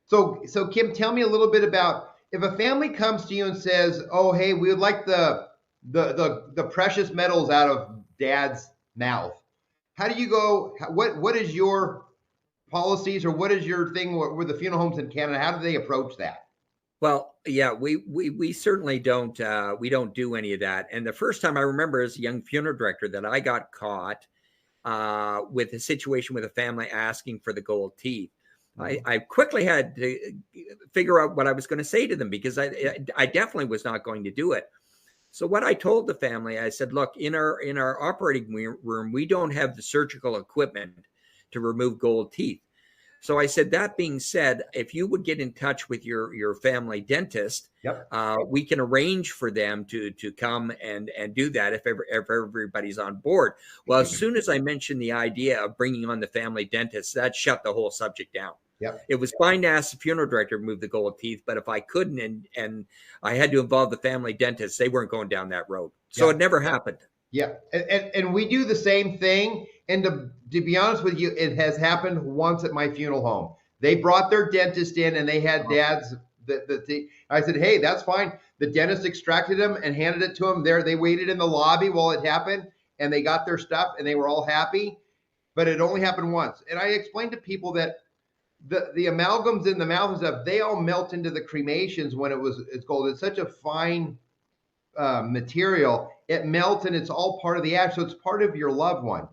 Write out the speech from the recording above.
So Kim, tell me a little bit about if a family comes to you and says, "Oh, hey, we would like the precious metals out of Dad's mouth." How do you go? What is your policies or what is your thing with the funeral homes in Canada? How do they approach that? Well, yeah, we certainly don't we don't do any of that. And the first time I remember as a young funeral director that I got caught with a situation with a family asking for the gold teeth. Mhm. I quickly had to figure out what I was going to say to them because I definitely was not going to do it. So what I told the family, I said, look, in our operating room, we don't have the surgical equipment to remove gold teeth. So I said, that being said, if you would get in touch with your family dentist, Yep. we can arrange for them to come and do that if everybody's on board. Well, as soon as I mentioned the idea of bringing on the family dentist, that shut the whole subject down. Yep. It was fine to ask the funeral director to move the gold teeth, but if I couldn't and I had to involve the family dentist, they weren't going down that road. So it Yep. never happened. Yeah, and we do the same thing. And to be honest with you, it has happened once at my funeral home. They brought their dentist in, and they had Dad's. I said, hey, that's fine. The dentist extracted him and handed it to him. There, they waited in the lobby while it happened, and they got their stuff, and they were all happy. But it only happened once. And I explained to people that the amalgams in the mouth and stuff, they all melt into the cremations when it's cold. It's such a fine material, it melts and it's all part of the ash. So it's part of your loved one.